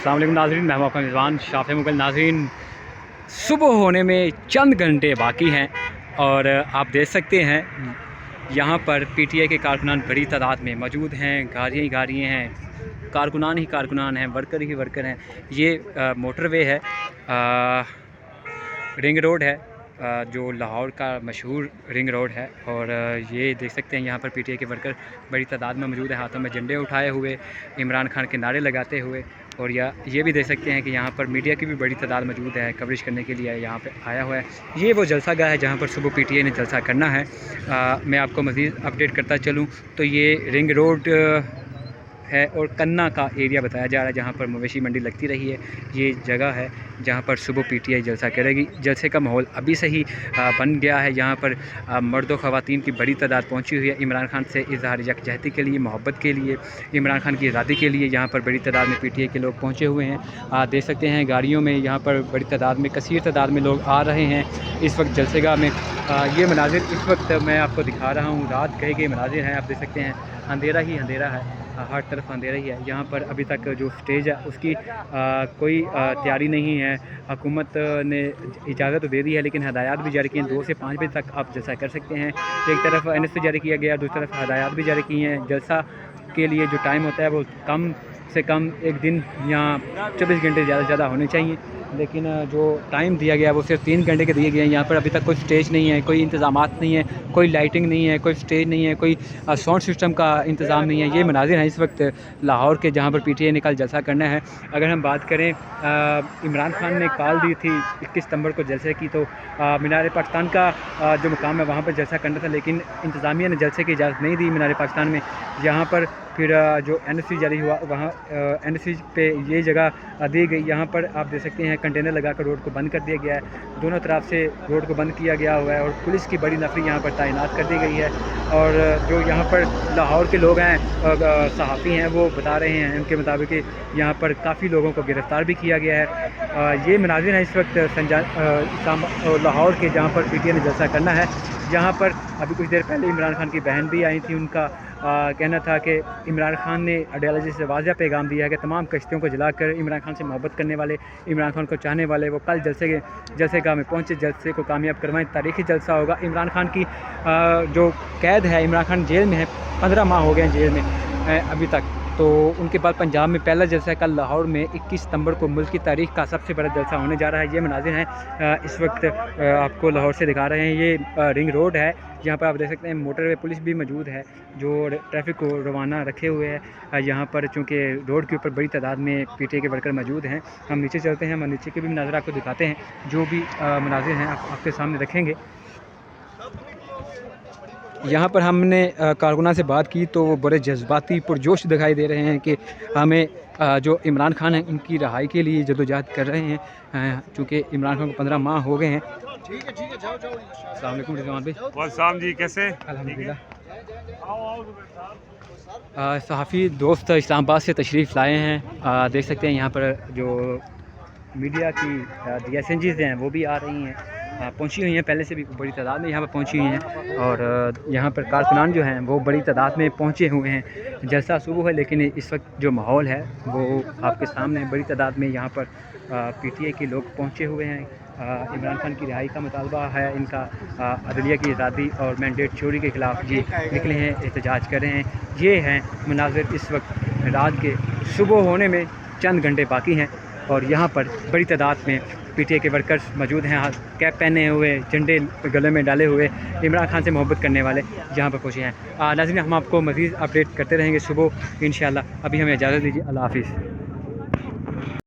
अस्सलाम वालेकुम नाज़रीन, मैं हूं आपका मेज़बान शाफ़े मुग़ल। नाज़रीन, सुबह होने में चंद घंटे बाकी हैं और आप देख सकते हैं यहाँ पर पीटीआई के कारकुनान बड़ी तादाद में मौजूद हैं। गाड़ियाँ ही गाड़ियाँ हैं, कारकुनान ही कारकुनान हैं, वर्कर ही वर्कर हैं। ये मोटरवे है, रिंग रोड है, जो लाहौर का मशहूर रिंग रोड है। और ये देख सकते हैं यहाँ पर पीटीआई के वर्कर बड़ी तादाद में मौजूद है, हाथों में झंडे उठाए हुए, इमरान खान के नारे लगाते हुए। और ये भी देख सकते हैं कि यहाँ पर मीडिया की भी बड़ी तादाद मौजूद है, कवरेज करने के लिए यहाँ पे आया हुआ है। ये वो जलसा गाह है जहाँ पर सुबह पीटीआई ने जलसा करना है। मैं आपको मज़ीद अपडेट करता चलूँ तो ये रिंग रोड है और कन्ना का एरिया बताया जा रहा है जहाँ पर मवेशी मंडी लगती रही है। ये जगह है जहाँ पर सुबह पीटीआई जलसा करेगी। जलसे का माहौल अभी से ही बन गया है। यहाँ पर मर्द व ख़वातीन की बड़ी तादाद पहुँची हुई है। इमरान खान से इज़हार यकजहती के लिए, मोहब्बत के लिए, इमरान खान की आज़ादी के लिए यहाँ पर बड़ी तादाद में पीटीआई के लोग पहुँचे हुए हैं। देख सकते हैं गाड़ियों में यहाँ पर बड़ी तादाद में, कसीर तादाद में लोग आ रहे हैं इस वक्त जलसेगाह में। ये मनाजिर इस वक्त मैं आपको दिखा रहा हूँ, रात गए के मनाजिर हैं। आप देख सकते हैं अंधेरा ही अंधेरा है, हर तरफ अंधेरा ही है। यहाँ पर अभी तक जो स्टेज है उसकी कोई तैयारी नहीं है। हुकूमत ने इजाज़त तो दे दी है लेकिन हदायत भी जारी की हैं, 2 से 5 बजे तक आप जलसा कर सकते हैं। एक तरफ NSP जारी किया गया, दूसरी तरफ हदायत भी जारी की हैं। जलसा के लिए जो टाइम होता है वो कम से कम एक दिन या 24 घंटे ज़्यादा से ज़्यादा होने चाहिए, लेकिन जो टाइम दिया गया वो सिर्फ 3 घंटे के दिए गए हैं। यहाँ पर अभी तक कोई स्टेज नहीं है, कोई इंतज़ामात नहीं है, कोई लाइटिंग नहीं है, कोई स्टेज नहीं है, कोई साउंड सिस्टम का इंतज़ाम नहीं है। ये मनाजिर हैं इस वक्त लाहौर के जहाँ पर पीटीआई ने कल जलसा करना है। अगर हम बात करें, इमरान खान ने कॉल दी थी 21 सितंबर को जलसे की, तो मीनार पाकिस्तान का जो मुकाम है वहाँ पर जलसा करना था, लेकिन इंतज़ामिया ने जलसे की इजाज़त नहीं दी मीनार पाकिस्तान में। यहाँ पर फिर जो NSP जारी हुआ वहाँ NSP पे ये जगह दी गई। यहाँ पर आप देख सकते हैं कंटेनर लगाकर रोड को बंद कर दिया गया है, दोनों तरफ से रोड को बंद किया गया हुआ है और पुलिस की बड़ी नफरी यहाँ पर तैनात कर दी गई है। और जो यहाँ पर लाहौर के लोग हैं, सहाफ़ी हैं, वो बता रहे हैं उनके मुताबिक यहाँ पर काफ़ी लोगों को गिरफ़्तार भी किया गया है। ये मनाजिर हैं इस वक्त लाहौर के जहाँ पर पीटीआई ने जलसा करना है। यहाँ पर अभी कुछ देर पहले इमरान खान की बहन भी आई थी। उनका कहना था कि इमरान खान ने आइडियालॉजी से वाज़ेह पैगाम दिया है कि तमाम कश्तियों को जलाकर इमरान खान से मोहब्बत करने वाले, इमरान खान को चाहने वाले, वो कल जलसेगाह में पहुँचे, जलसे को कामयाब करवाएं। तारीख़ी जलसा होगा। इमरान खान की जो कैद है, इमरान खान जेल में है, 15 माह हो गए हैं जेल में अभी तक। तो उनके बाद पंजाब में पहला जलसा कल लाहौर में 21 सितंबर को मुल्क की तारीख़ का सबसे बड़ा जलसा होने जा रहा है। ये मनाजिर हैं इस वक्त आपको लाहौर से दिखा रहे हैं। ये रिंग रोड है, यहाँ पर आप देख सकते हैं मोटरवे पुलिस भी मौजूद है जो ट्रैफिक को रवाना रखे हुए है यहाँ पर, चूँकि रोड के ऊपर बड़ी तादाद में पीटीआई के वर्कर मौजूद हैं। हम नीचे चलते हैं, हम नीचे के भी मनाजिर आपको दिखाते हैं। जो भी मनाजिर हैं आपके सामने रखेंगे। यहाँ पर हमने कारकुनान से बात की तो वो बड़े जज्बाती पुरजोश दिखाई दे रहे हैं कि हमें जो इमरान खान हैं इनकी रहाई के लिए जदोजहद कर रहे हैं, चूँकि इमरान खान को 15 माह हो गए हैं। ठीक है जाओ। अस्सलाम वालेकुम रिजवान भाई। वालेकुम जी, कैसे? अल्हम्दुलिल्लाह। सहाफ़ी दोस्त इस्लामाबाद से तशरीफ़ लाए हैं। देख सकते हैं यहाँ पर जो मीडिया की DSNGs हैं वो भी आ रही हैं, पहुंची हुई हैं, पहले से भी बड़ी तादाद में यहाँ पर पहुंची हुई हैं। और यहाँ पर कारकुनान जो हैं वो बड़ी तादाद में पहुंचे हुए हैं। जलसा सुबह है लेकिन इस वक्त जो माहौल है वो आपके सामने, बड़ी तादाद में यहाँ पर पीटीआई के लोग पहुंचे हुए हैं। इमरान खान की रिहाई का मुतालबा है इनका, अदलिया की आज़ादी और मैंडेट चोरी के ख़िलाफ़ ये निकले हैं, एहतजाज कर रहे हैं। ये हैं मनाज़िर इस वक्त रात के सुबह होने में चंद घंटे बाकी हैं और यहाँ पर बड़ी तादाद में पीटीआई के वर्कर्स मौजूद हैं, कैप पहने हुए, झंडे गले में डाले हुए, इमरान खान से मोहब्बत करने वाले यहाँ पर पहुँचे हैं। नाज़रीन, हम आपको मज़ीद अपडेट करते रहेंगे सुबह इंशाअल्लाह। अभी हमें इजाज़त दीजिए, अल्लाह हाफ़िज़।